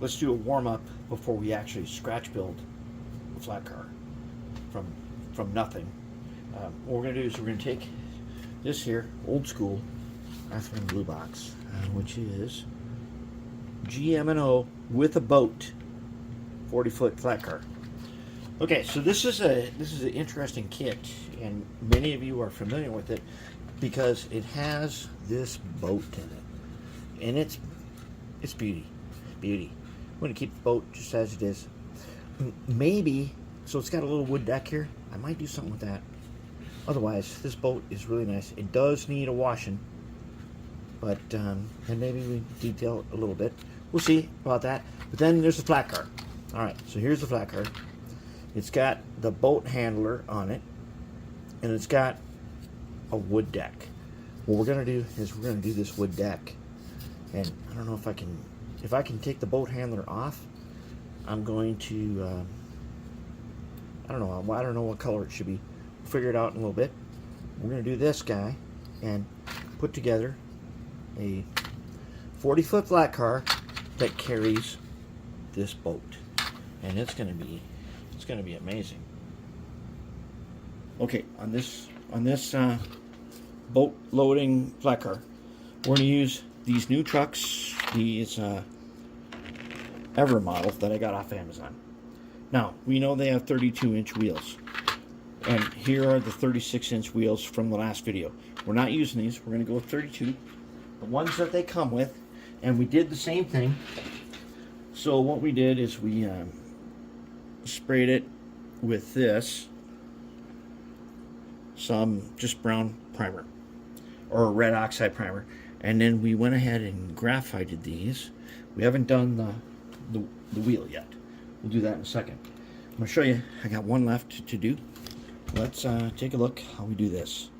let's do a warm-up before we actually scratch build a flat car from nothing. What we're going to do is we're going to take this here, old school Athearn Blue Box, which is GM&O with a boat, 40-foot flat car. Okay, so this is an interesting kit, and many of you are familiar with it because it has this boat in it, and it's beauty. I'm going to keep the boat just as it is. Maybe, so it's got a little wood deck here. I might do something with that. Otherwise, this boat is really nice. It does need a washing, but and maybe we detail it a little bit. We'll see about that. But then there's the flat car. All right, so here's the flat car. It's got the boat handler on it, and it's got a wood deck. What we're gonna do is we're gonna do this wood deck, and I don't know if I can take the boat handler off. I'm going to I don't know what color it should be. We'll figure it out in a little bit. We're gonna do this guy and put together a 40-foot flat car that carries this boat, and it's gonna be amazing. Okay, on this boat loading flat car, we're gonna use these new trucks, these Ever models that I got off Amazon. Now, we know they have 32-inch wheels, and here are the 36-inch wheels from the last video. We're not using these. We're going to go with 32, the ones that they come with, and we did the same thing. So what we did is we sprayed it with this, some just brown primer, or red oxide primer, and then we went ahead and graphited these. We haven't done the wheel yet. We'll do that in a second. I'm going to show you. I got one left to do. Let's take a look how we do this.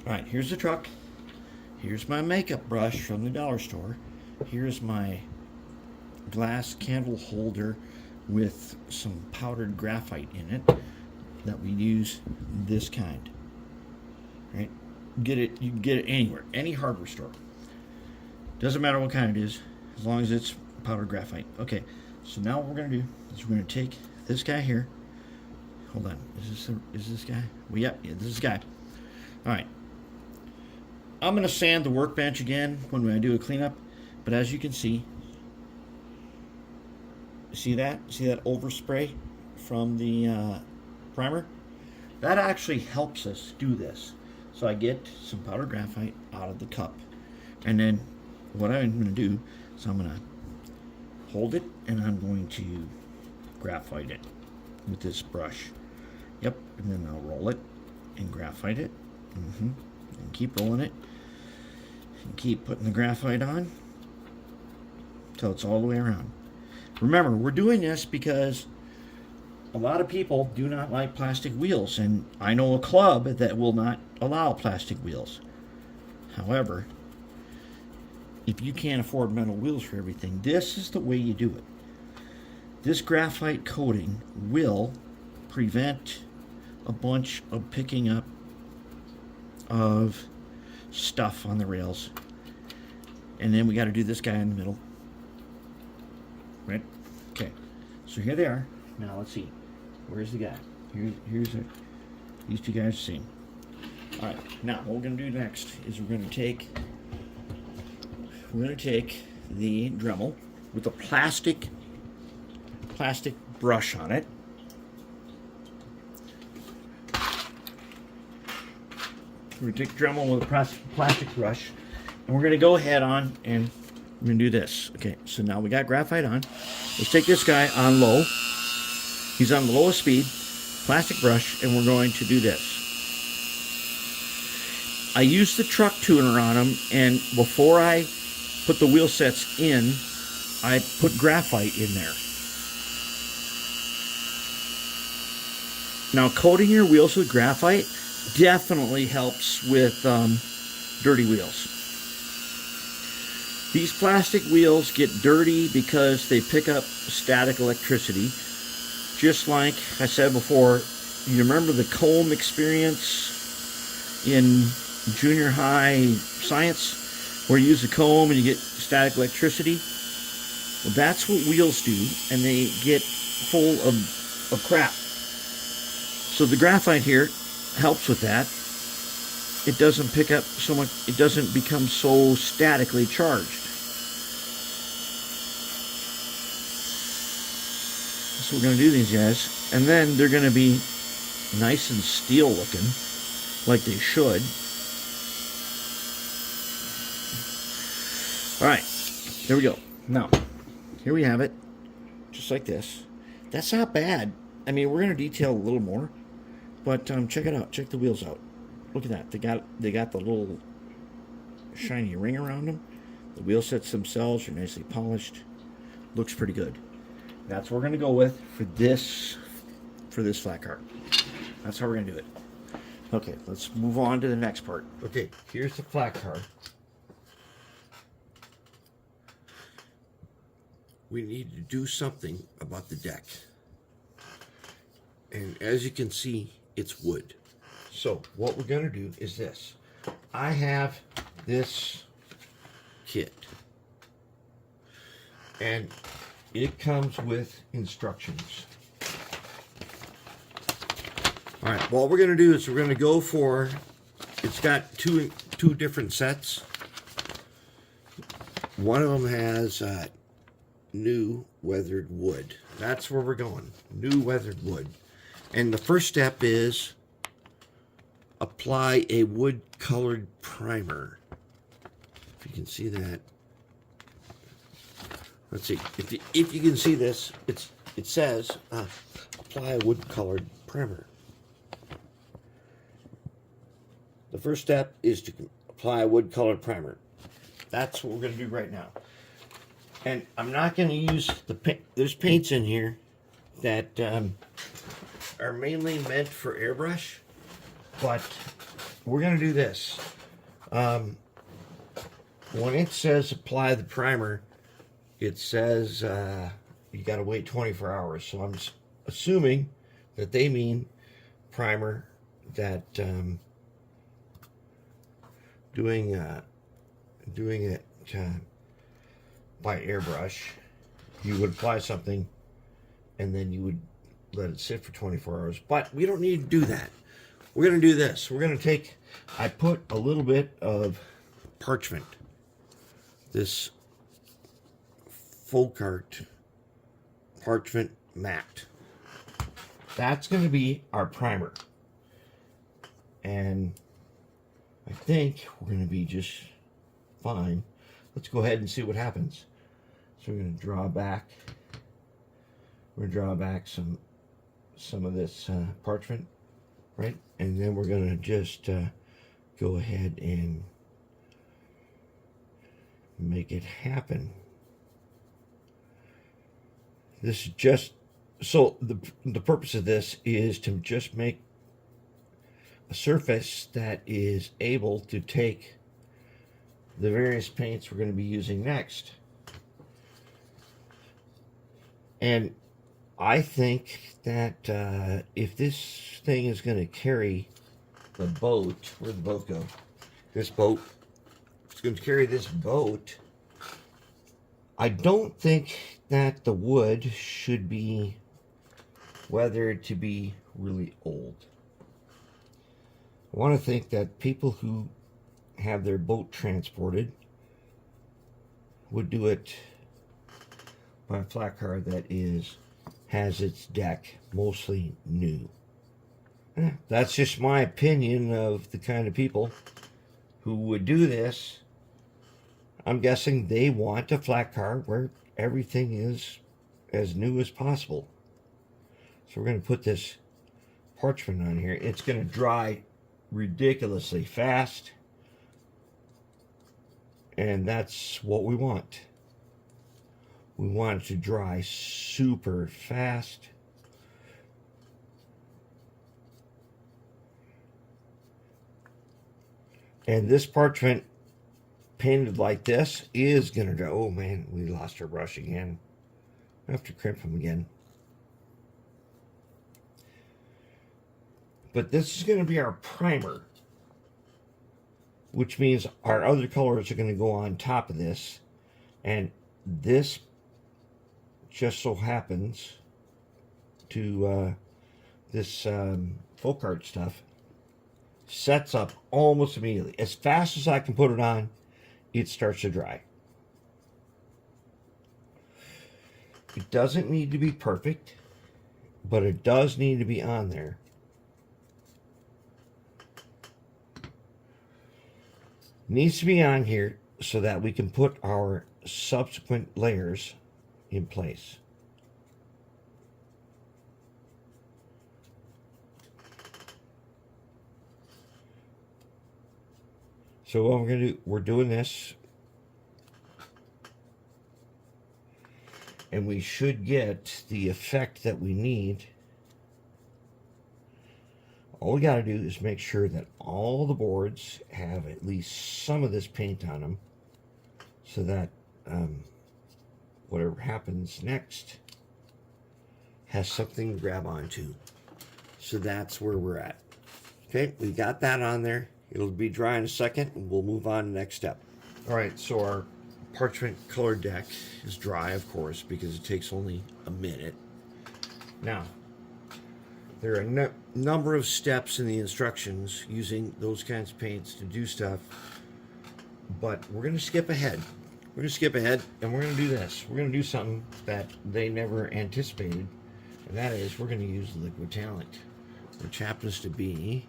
Alright, here's the truck. Here's my makeup brush from the dollar store. Here's my glass candle holder with some powdered graphite in it that we use this kind. Right? You can get it anywhere, any hardware store. Doesn't matter what kind it is, as long as it's powdered graphite. Okay, so now what we're going to do is we're going to take this guy here. Hold on, is this guy? Well, yeah, this is this guy. All right. I'm going to sand the workbench again when I do a cleanup, but as you can see that? See that overspray from the primer? That actually helps us do this. So I get some powdered graphite out of the cup, and then what I'm going to do is I'm going to hold it and I'm going to graphite it with this brush. Yep, and then I'll roll it and graphite it. And keep rolling it and keep putting the graphite on until it's all the way around. Remember, we're doing this because a lot of people do not like plastic wheels, and I know a club that will not allow plastic wheels. However, if you can't afford metal wheels for everything, this is the way you do it. This graphite coating will prevent a bunch of picking up of stuff on the rails. And then we got to do this guy in the middle. Right? Okay. So here they are. Now let's see. Where's the guy? Here's these two guys are same. Alright, now what we're going to do next is we're going to take the Dremel with a plastic brush on it. We're going to take Dremel with a plastic brush, and we're going to go ahead on and we're going to do this. Okay, so now we got graphite on. Let's take this guy on low. He's on the lowest speed, plastic brush, and we're going to do this. I used the truck tuner on him, and before I put the wheel sets in, I put graphite in there. Now, coating your wheels with graphite definitely helps with dirty wheels. These plastic wheels get dirty because they pick up static electricity. Just like I said before, you remember the comb experience in junior high science? where you use a comb and you get static electricity. Well, that's what wheels do, and they get full of crap. So the graphite here helps with that. It doesn't pick up so much, it doesn't become so statically charged. So we're going to do these guys, and then they're going to be nice and steel looking, like they should. Alright, there we go. Now, here we have it, just like this. That's not bad. I mean, we're going to detail a little more, but check it out. Check the wheels out. Look at that. They got the little shiny ring around them. The wheel sets themselves are nicely polished. Looks pretty good. That's what we're going to go with for this flat car. That's how we're going to do it. Okay, let's move on to the next part. Okay, here's the flat car. We need to do something about the deck. And as you can see, it's wood. So what we're going to do is this. I have this kit, and it comes with instructions. All right, what we're going to do is we're going to go for, it's got two different sets. One of them has new weathered wood. That's where we're going, new weathered wood. And the first step is apply a wood colored primer. If you can see that. Let's see, if you can see this, it says apply a wood colored primer. The first step is to apply a wood colored primer. That's what we're going to do right now. And I'm not going to use the paint. There's paints in here that are mainly meant for airbrush, but we're going to do this. When it says apply the primer, it says you got to wait 24 hours. So I'm assuming that they mean primer that doing it by airbrush, you would apply something and then you would let it sit for 24 hours. But we don't need to do that. We're going to do this. We're going to take, I put a little bit of parchment, this full art parchment matte. That's going to be our primer. And I think we're going to be just fine. Let's go ahead and see what happens. So we're going to draw back. We're going to draw back some of this parchment, right? And then we're going to just go ahead and make it happen. This is just, so the purpose of this is to just make a surface that is able to take the various paints we're going to be using next. And I think that if this thing is going to carry the boat, where'd the boat go? This boat, it's going to carry this boat. I don't think that the wood should be weathered to be really old. I want to think that people who have their boat transported would do it by a flat car that has its deck mostly new. That's just my opinion of the kind of people who would do this. I'm guessing they want a flat car where everything is as new as possible. So we're going to put this parchment on here. It's going to dry ridiculously fast. And that's what we want. We want it to dry super fast. And this parchment painted like this is going to dry. Oh man, we lost our brush again. I have to crimp them again. But this is going to be our primer. which means our other colors are going to go on top of this. And this just so happens to, this folk art stuff sets up almost immediately. As fast as I can put it on, it starts to dry. It doesn't need to be perfect, but it does need to be on there. It needs to be on here so that we can put our subsequent layers in place. So what we're going to do, we're doing this, and we should get the effect that we need. All we got to do is make sure that all the boards have at least some of this paint on them, so that whatever happens next has something to grab onto. So that's where we're at. Okay, we got that on there. It'll be dry in a second, and we'll move on to the next step. All right, so our parchment colored deck is dry, of course, because it takes only a minute. Now, there are a number of steps in the instructions using those kinds of paints to do stuff, but we're going to skip ahead. We're going to skip ahead, and we're going to do this. We're going to do something that they never anticipated, and that is we're going to use liquid talent, which happens to be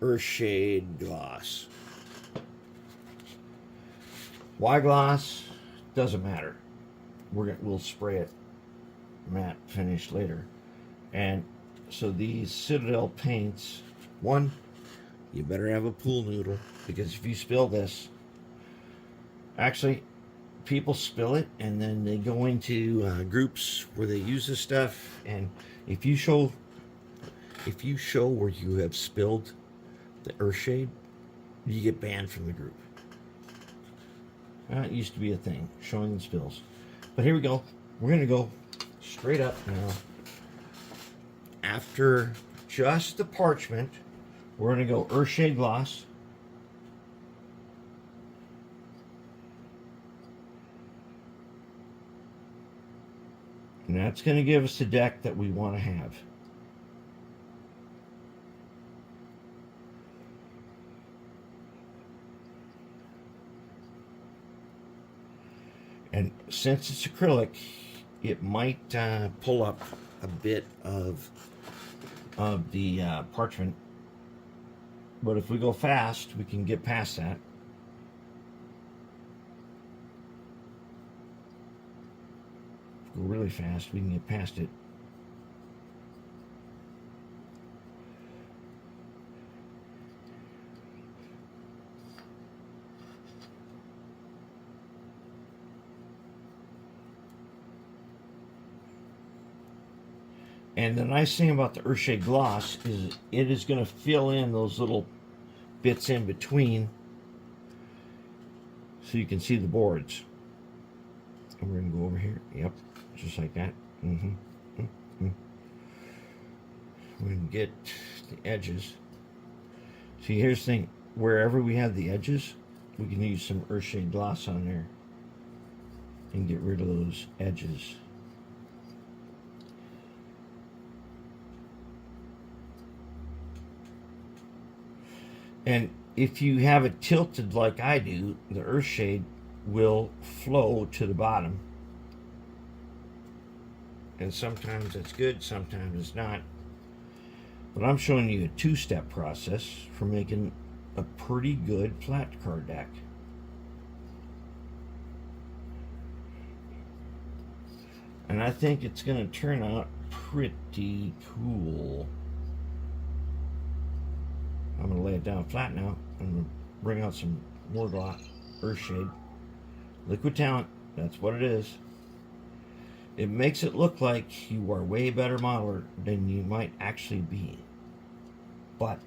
Earthshade gloss. Why gloss? Doesn't matter. We'll spray it matte finish later. And so these Citadel paints, one, you better have a pool noodle, because if you spill this, actually people spill it and then they go into groups where they use this stuff, and if you show where you have spilled the Earthshade, you get banned from the group. It used to be a thing, showing the spills. But here we go. We're going to go straight up now. After just the parchment, we're going to go Earthshade gloss. And that's going to give us the deck that we want to have. And since it's acrylic, it might pull up a bit of the parchment. But if we go fast, we can get past that. If we go really fast, we can get past it. And the nice thing about the Earthshade gloss is it is going to fill in those little bits in between so you can see the boards. And we're going to go over here. Yep, just like that. We're going to get the edges. See, here's the thing. Wherever we have the edges, we can use some Earthshade gloss on there and get rid of those edges. And if you have it tilted like I do, the Earthshade will flow to the bottom. And sometimes it's good, sometimes it's not. But I'm showing you a two-step process for making a pretty good flat card deck. And I think it's going to turn out pretty cool. I'm going to lay it down flat now. I'm going to bring out some more gloss, Earthshade. Liquid talent, that's what it is. It makes it look like you are a way better modeler than you might actually be. But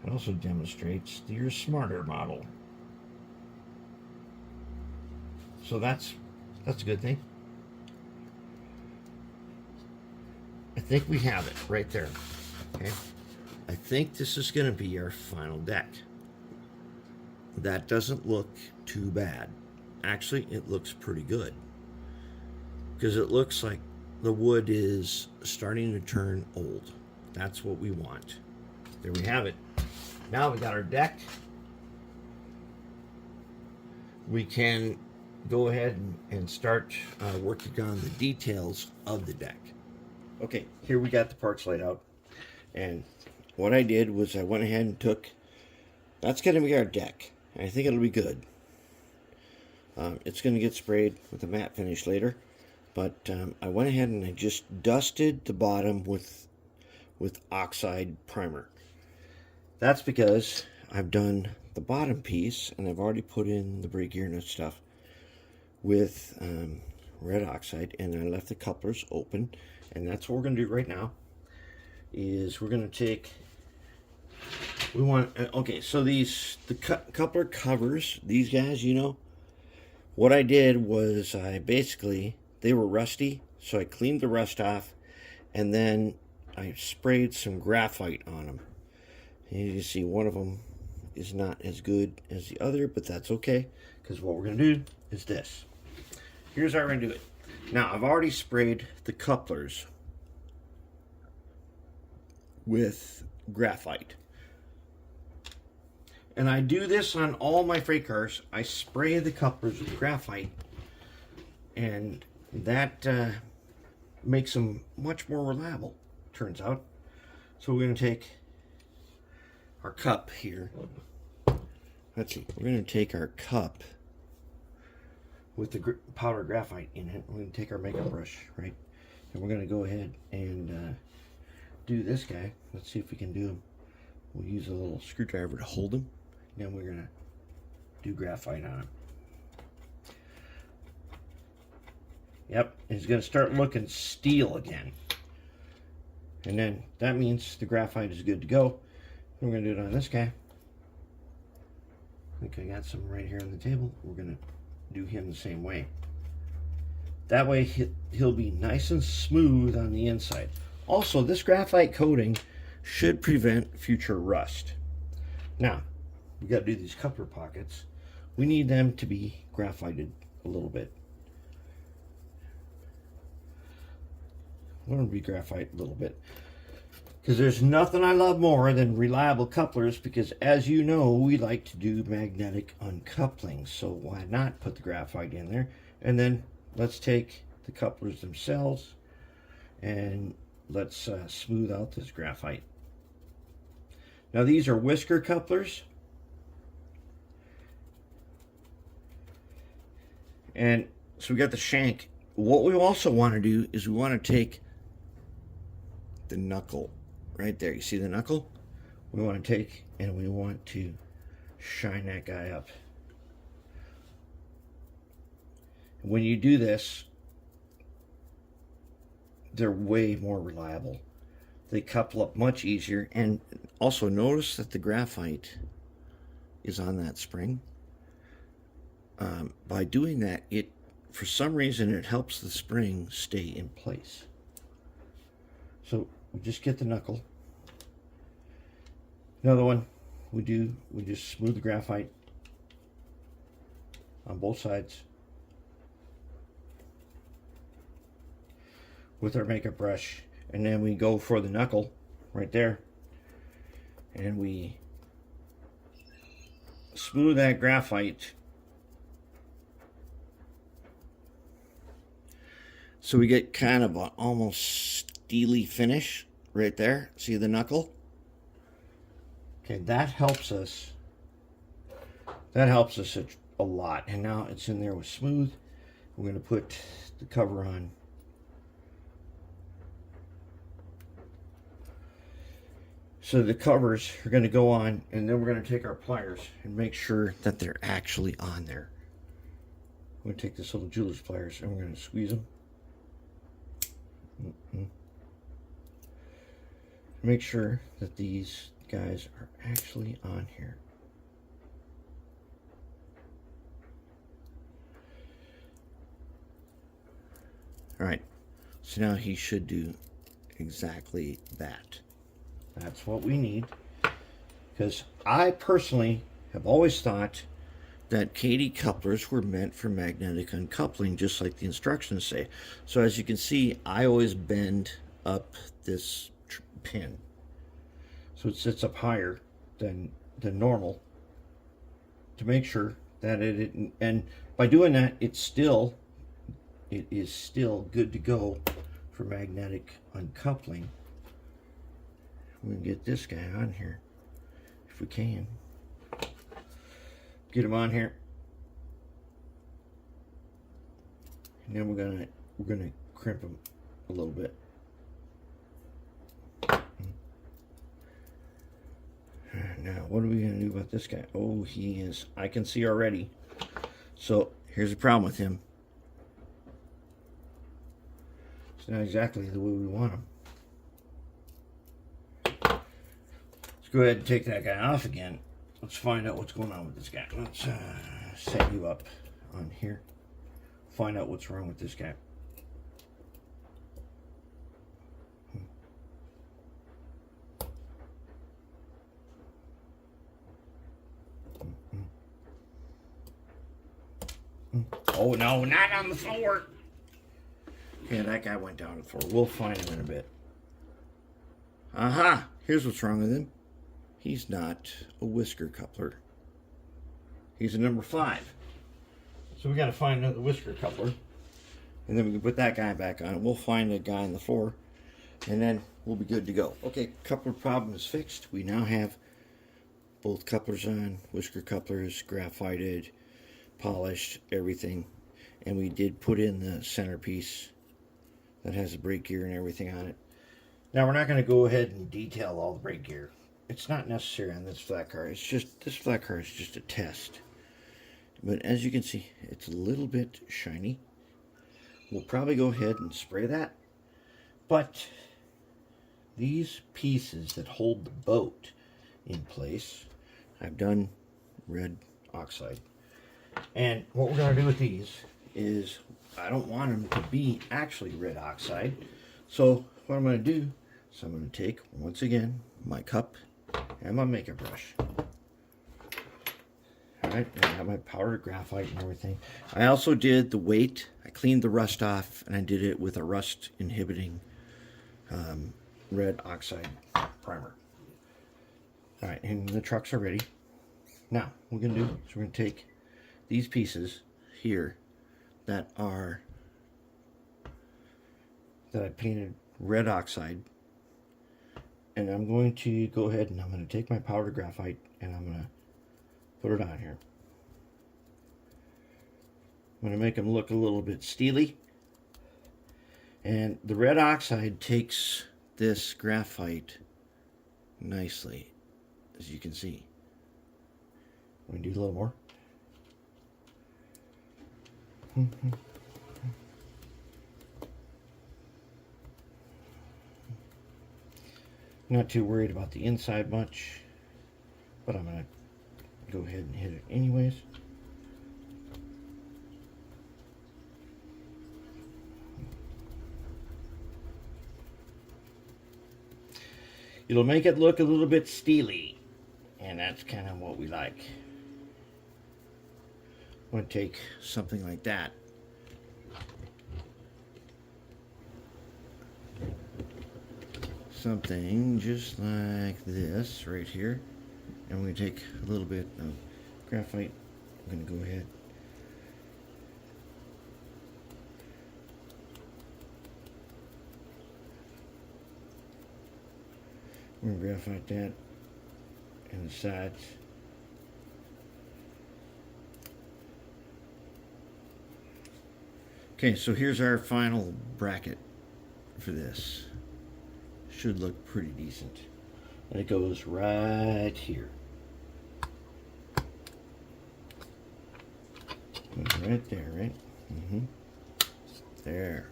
it also demonstrates that you're a smarter modeler. So that's a good thing. I think we have it right there. Okay. I think this is going to be our final deck. That doesn't look too bad. Actually, it looks pretty good. Because it looks like the wood is starting to turn old. That's what we want. There we have it. Now we got our deck. We can go ahead and start working on the details of the deck. Okay, here we got the parts laid out. And what I did was I went ahead and took, that's going to be our deck. I think it'll be good. It's going to get sprayed with a matte finish later. But I went ahead and I just dusted the bottom with oxide primer. That's because I've done the bottom piece and I've already put in the brake gear and stuff with red oxide, and I left the couplers open. And that's what we're going to do right now. Is we're going to take, we want, okay, so the coupler covers, these guys, you know, what I did was I basically, they were rusty, so I cleaned the rust off, and then I sprayed some graphite on them. And you can see one of them is not as good as the other, but that's okay, because what we're going to do is this. Here's how we're going to do it. Now, I've already sprayed the couplers with graphite. And I do this on all my freight cars. I spray the couplers with graphite, and that makes them much more reliable, turns out. So we're going to take our cup here. Let's see. We're going to take our cup with the powder graphite in it. We're going to take our makeup brush, right? And we're going to go ahead and do this guy. Let's see if we can do him. We'll use a little screwdriver to hold him. Then we're going to do graphite on him. Yep, he's going to start looking steel again. And then that means the graphite is good to go. We're going to do it on this guy. I think I got some right here on the table. We're going to do him the same way. That way he'll be nice and smooth on the inside. Also, this graphite coating should prevent future rust. Now, we got to do these coupler pockets. We need them to be graphited a little bit. I want to be graphite a little bit, because there's nothing I love more than reliable couplers, because as you know, we like to do magnetic uncoupling, so why not put the graphite in there? And then let's take the couplers themselves and let's smooth out this graphite. Now these are whisker couplers, and so we got the shank. What we also want to do is we want to take the knuckle right there. You see the knuckle? We want to take and we want to shine that guy up. When you do this, they're way more reliable. They couple up much easier, and also notice that the graphite is on that spring. By doing that, for some reason it helps the spring stay in place. So we just get the knuckle. Another one we just smooth the graphite on both sides with our makeup brush, and then we go for the knuckle right there, and we smooth that graphite so we get kind of an almost steely finish right there. See the knuckle? Okay, that helps us a lot. And now it's in there with smooth. We're going to put the cover on. So the covers are going to go on, and then we're going to take our pliers and make sure that they're actually on there. I'm going to take this little jeweler's pliers and we're going to squeeze them. Make sure that these guys are actually on here. All right, so now he should do exactly that. That's what we need. Because I personally have always thought that Katy couplers were meant for magnetic uncoupling, just like the instructions say. So as you can see, I always bend up this pin, so it sits up higher than normal to make sure that and by doing that, it is still good to go for magnetic uncoupling. We can get this guy on here if we can. Get him on here, and then we're gonna crimp him a little bit. Now, what are we gonna do about this guy? Oh, I can see already. So here's the problem with him. It's not exactly the way we want him. Let's go ahead and take that guy off again. Let's find out what's going on with this guy. Let's set you up on here. Find out what's wrong with this guy. Oh no, not on the floor. Okay, that guy went down to the floor. We'll find him in a bit. Aha! Here's what's wrong with him. He's not a whisker coupler. He's a number 5. So we got to find another whisker coupler. And then we can put that guy back on. We'll find the guy on the floor. And then we'll be good to go. Okay, coupler problem is fixed. We now have both couplers on. Whisker couplers, graphited, polished, everything. And we did put in the centerpiece that has the brake gear and everything on it. Now we're not going to go ahead and detail all the brake gear. It's not necessary on this flat car. It's just, this flat car is just a test. But as you can see, it's a little bit shiny. We'll probably go ahead and spray that. But these pieces that hold the boat in place, I've done red oxide. And what we're going to do with these is, I don't want them to be actually red oxide. So what I'm going to do is I'm going to take, once again, my cup and my makeup brush. Alright, and I have my powdered graphite and everything. I also did the weight. I cleaned the rust off, and I did it with a rust inhibiting red oxide primer. Alright, and the trucks are ready. Now, what we're going to do is we're going to take these pieces here that I painted red oxide, and I'm going to go ahead and I'm going to take my powdered graphite and I'm going to put it on here. I'm going to make them look a little bit steely, and the red oxide takes this graphite nicely, as you can see. I'm going to do a little more. Not too worried about the inside much, but I'm going to go ahead and hit it anyways. It'll make it look a little bit steely, and that's kind of what we like. I'm going to take something like that. Something just like this right here. And we're going to take a little bit of graphite. I'm going to go ahead. We're going to graphite that and the sides. Okay, so here's our final bracket for this. Should look pretty decent. And it goes right here. Right there, right? There.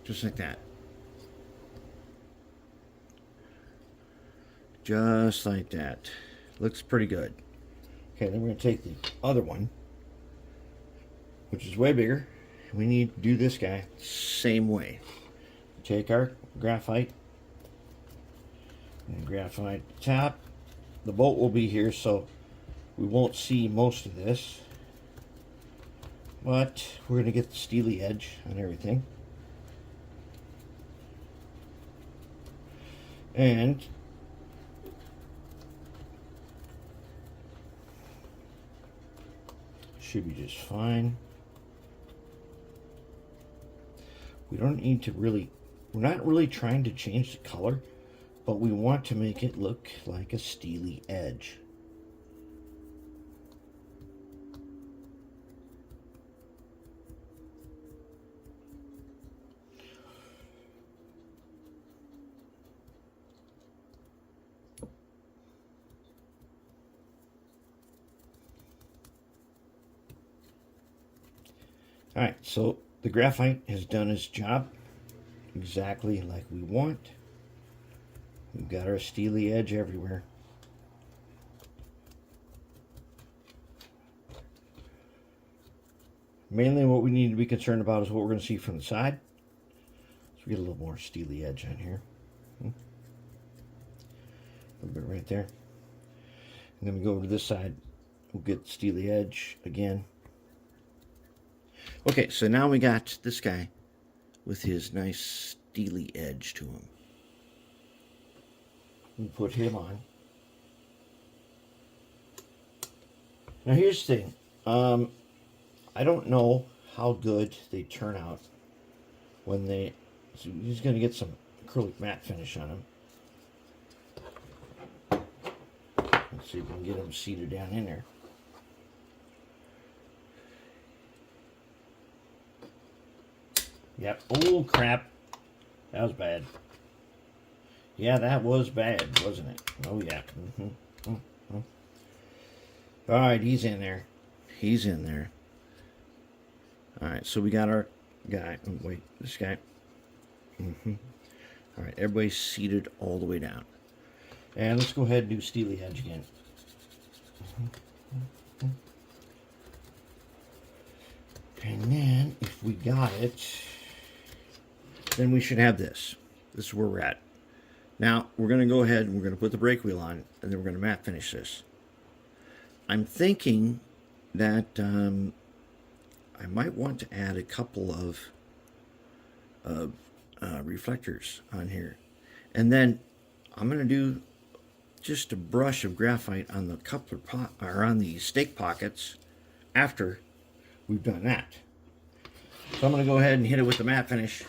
Just like that. Just like that. Looks pretty good. Okay, then we're going to take the other one, which is way bigger. We need to do this guy same way. Take our graphite, And graphite top. The bolt will be here, so we won't see most of this. But we're going to get the steely edge on everything. And should be just fine. We don't need to really, we're not really trying to change the color, but we want to make it look like a steely edge. All right, so the graphite has done its job exactly like we want. We've got our steely edge everywhere. Mainly what we need to be concerned about is what we're going to see from the side. So we get a little more steely edge on here. A little bit right there. And then we go over to this side. We'll get steely edge again. Okay, so now we got this guy with his nice steely edge to him. We'll put him on. Now here's the thing. I don't know how good they turn out when they... So he's going to get some acrylic matte finish on him. Let's see if we can get him seated down in there. Yep. Oh, crap. That was bad. Yeah, that was bad, wasn't it? Oh, yeah. All right, he's in there. He's in there. All right, so we got our guy. Oh, wait, this guy. All right, everybody's seated all the way down. And let's go ahead and do steely edge again. And then, if we got it, then we should have this. This is where we're at. Now, we're going to go ahead and we're going to put the brake wheel on, and then we're going to matte finish this. I'm thinking that I might want to add a couple of reflectors on here. And then I'm going to do just a brush of graphite on the coupler or on the stake pockets after we've done that. So I'm going to go ahead and hit it with the matte finish,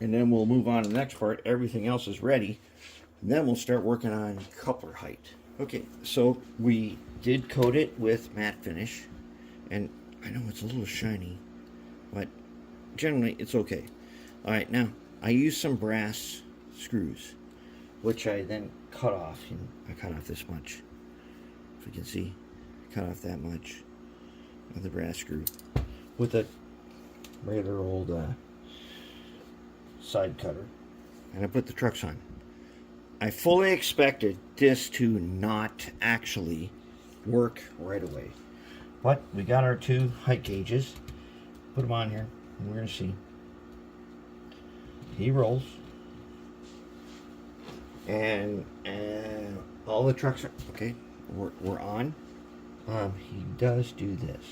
and then we'll move on to the next part. Everything else is ready. And then we'll start working on coupler height. Okay, so we did coat it with matte finish, and I know it's a little shiny, but generally it's okay. All right, now I used some brass screws, which I then cut off. And I cut off this much. If you can see, I cut off that much of the brass screw with a regular old side cutter, and I put the trucks on. I fully expected this to not actually work right away, but we got our two height gauges, put them on here, and we're going to see. He rolls, and all the trucks are okay. We're on. He does do this.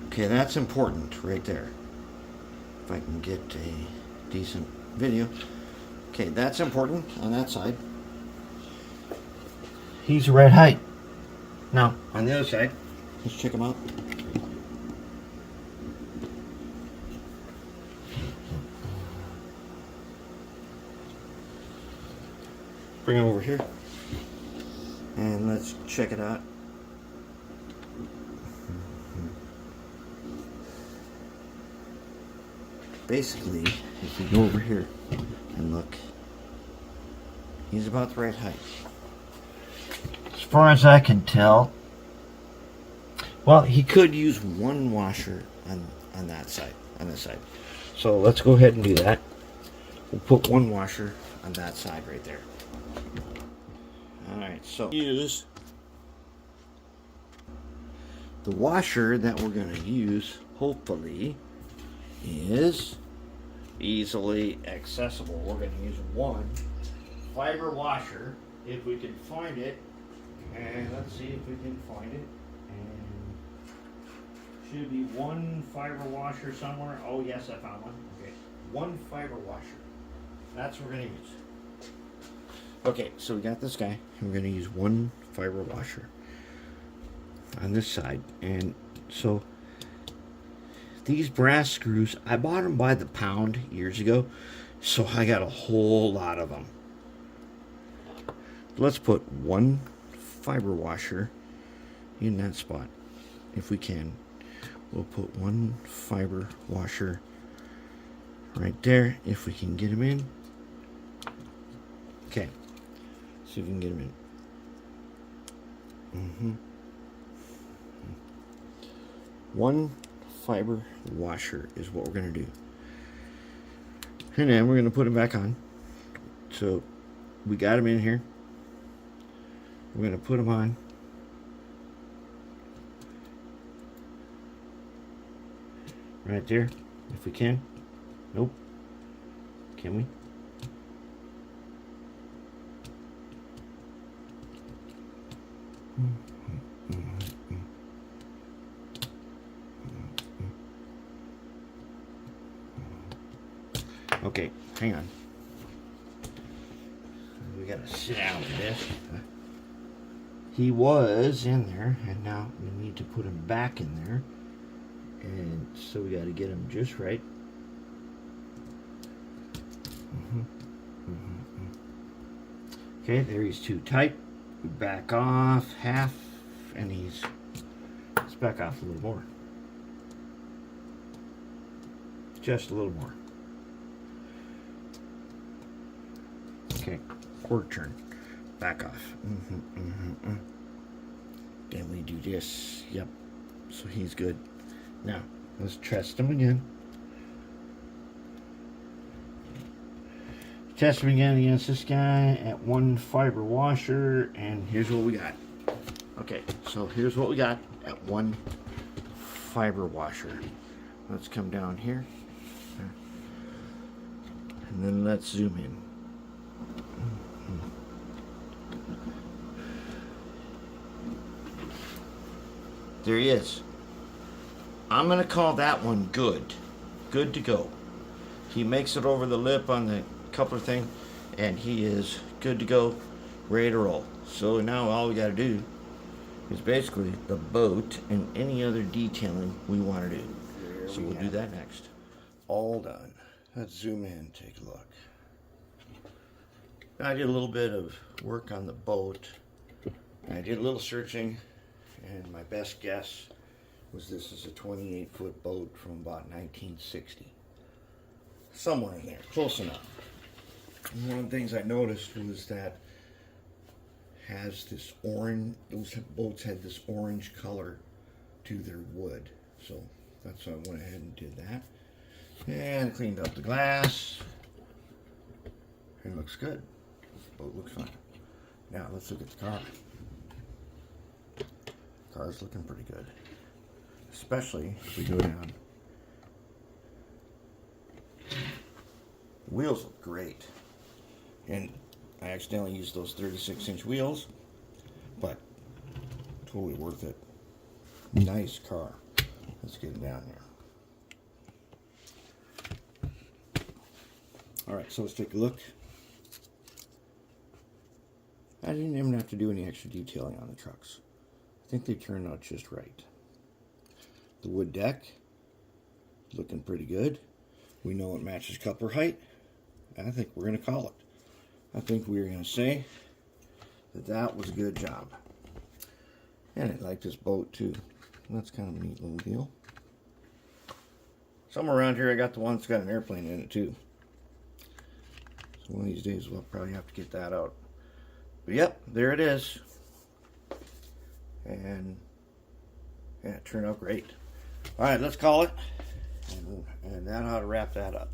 Okay, that's important right there. If I can get a decent video. Okay, that's important on that side. He's the right height. Now, on the other side, let's check him out. Bring him over here. And let's check it out. Basically, if we go over here and look, he's about the right height. As far as I can tell, well, he could use one washer on that side, on this side. So let's go ahead and do that. We'll put one washer on that side right there. Alright, so use the washer that we're going to use, hopefully, is easily accessible. We're going to use one fiber washer if we can find it. And let's see if we can find it. And should be one fiber washer somewhere. Oh yes, I found one. Okay, one fiber washer. That's what we're going to use. Okay, so we got this guy. We're going to use one fiber washer on this side. And so these brass screws, I bought them by the pound years ago, so I got a whole lot of them. Let's put one fiber washer in that spot if we can. We'll put one fiber washer right there if we can get them in. Okay, see if we can get them in. One fiber washer is what we're going to do. And then we're going to put them back on. So we got them in here. We're going to put them on. Right there, if we can. Nope. Can we? Okay, hang on. We gotta sit down with this. He was in there, and now we need to put him back in there. And so we gotta get him just right. Okay, there he's too tight. Back off half, and let's back off a little more. Just a little more. Okay, quarter turn. Back off. Then we do this. Yep. So he's good. Now, let's test him again. Test him again against this guy at one fiber washer, and here's what we got. Okay, so here's what we got at one fiber washer. Let's come down here. And then let's zoom in. There he is. I'm going to call that one good. Good to go. He makes it over the lip on the coupler thing, and he is good to go, ready to roll. So now all we got to do is basically the boat and any other detailing we want to do. So we'll do that next. All done. Let's zoom in, take a look. I did a little bit of work on the boat. I did a little searching, and my best guess was this is a 28-foot boat from about 1960. Somewhere in there, close enough. And one of the things I noticed was that has this orange, those boats had this orange color to their wood. So that's why I went ahead and did that. And cleaned up the glass. It looks good. The boat looks fine. Now let's look at the car. The car's looking pretty good. Especially if we go down. The wheels look great. And I accidentally used those 36-inch wheels, but totally worth it. Nice car. Let's get it down here. Alright, so let's take a look. I didn't even have to do any extra detailing on the trucks. I think they turned out just right. The wood deck, looking pretty good. We know it matches coupler height. I think we're going to call it. I think we're going to say that that was a good job. And I like this boat too. That's kind of a neat little deal. Somewhere around here I got the one that's got an airplane in it too. So one of these days we'll probably have to get that out. But yep, there it is. And yeah, it turned out great. Alright, let's call it. And that ought to wrap that up.